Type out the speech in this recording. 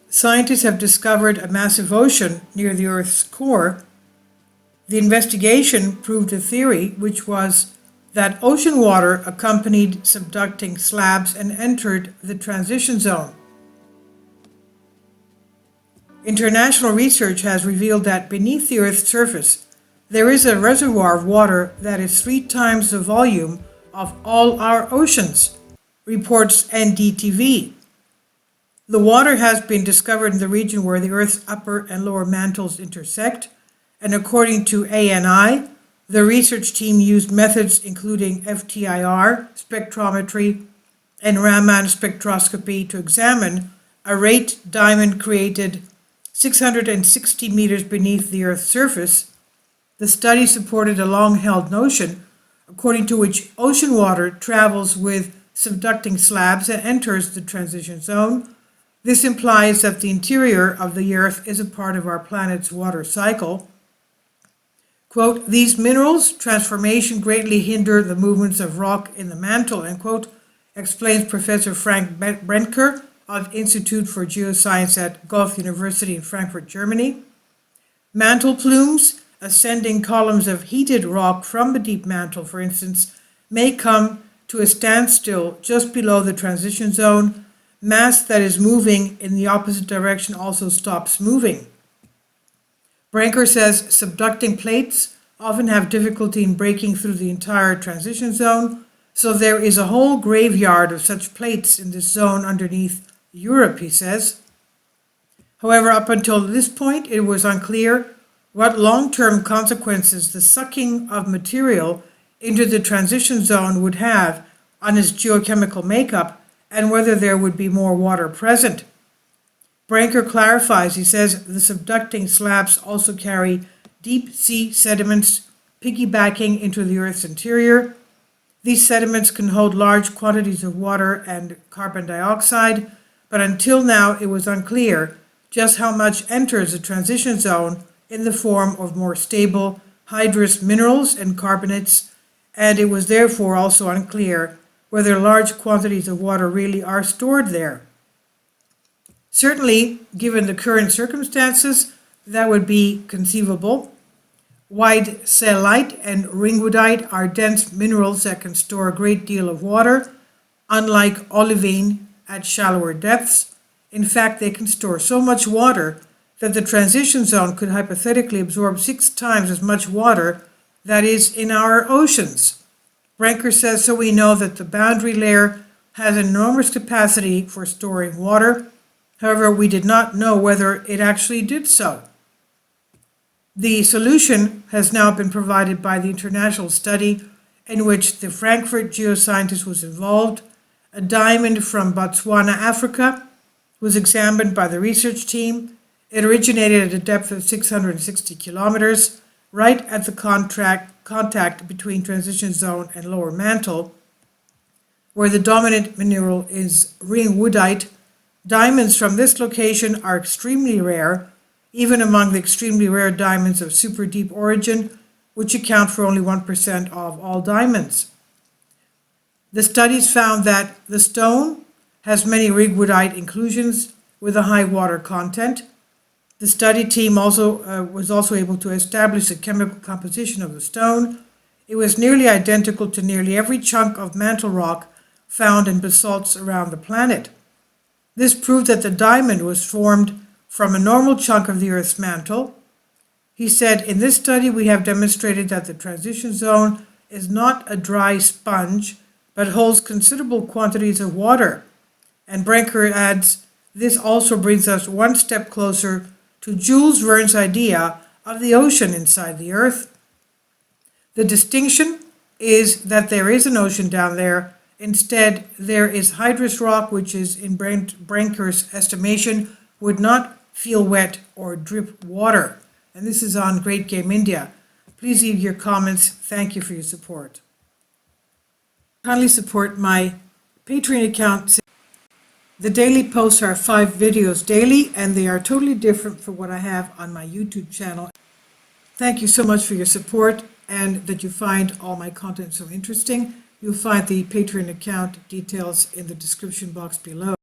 Scientists have discovered a massive ocean near the Earth's core. The investigation proved a theory, which was that ocean water accompanied subducting slabs and entered the transition zone. International research has revealed that beneath the Earth's surface, there is a reservoir of water that is 3 times the volume of all our oceans, reports NDTV. The water has been discovered in the region where the Earth's upper and lower mantles intersect, and according to ANI, the research team used methods including FTIR, spectrometry, and Raman spectroscopy to examine a rate diamond created 660 meters beneath the Earth's surface. The study supported a long-held notion according to which ocean water travels with subducting slabs and enters the transition zone. This implies that the interior of the Earth is a part of our planet's water cycle. Quote, "These minerals' transformation greatly hinder the movements of rock in the mantle," end quote, explains Professor Frank Brenker of Institute for Geoscience at Goethe University in Frankfurt, Germany. Mantle plumes, ascending columns of heated rock from the deep mantle, for instance, may come to a standstill just below the transition zone. Mass that is moving in the opposite direction also stops moving. Brenker says subducting plates often have difficulty in breaking through the entire transition zone, so there is a whole graveyard of such plates in this zone underneath Europe, he says. However, up until this point, it was unclear what long-term consequences the sucking of material into the transition zone would have on its geochemical makeup and whether there would be more water present. Brenker clarifies, he says, the subducting slabs also carry deep sea sediments piggybacking into the Earth's interior. These sediments can hold large quantities of water and carbon dioxide, but until now it was unclear just how much enters the transition zone in the form of more stable hydrous minerals and carbonates, and it was therefore also unclear whether large quantities of water really are stored there. Certainly, given the current circumstances, that would be conceivable. White cellite and ringwoodite are dense minerals that can store a great deal of water, unlike olivine at shallower depths. In fact, they can store so much water that the transition zone could hypothetically absorb 6 times as much water that is in our oceans. Brenker says, so we know that the boundary layer has enormous capacity for storing water. However, we did not know whether it actually did so. The solution has now been provided by the international study in which the Frankfurt geoscientist was involved. A diamond from Botswana, Africa, was examined by the research team. It originated at a depth of 660 kilometers, right at the contact between transition zone and lower mantle, where the dominant mineral is ringwoodite. Diamonds from this location are extremely rare, even among the extremely rare diamonds of super deep origin, which account for only 1% of all diamonds. The studies found that the stone has many ringwoodite inclusions with a high water content. The study team was also able to establish the chemical composition of the stone. It was nearly identical to nearly every chunk of mantle rock found in basalts around the planet. This proved that the diamond was formed from a normal chunk of the Earth's mantle. He said, in this study we have demonstrated that the transition zone is not a dry sponge, but holds considerable quantities of water. And Brenker adds, this also brings us one step closer to Jules Verne's idea of the ocean inside the Earth. The distinction is that there is an ocean down there. Instead, there is hydrous rock, which is, in Brenker's estimation, would not feel wet or drip water. And this is on Great Game India. Please leave your comments. Thank you for your support. Kindly support my Patreon account. The daily posts are 5 videos daily, and they are totally different from what I have on my YouTube channel. Thank you so much for your support and that you find all my content so interesting. You'll find the Patreon account details in the description box below.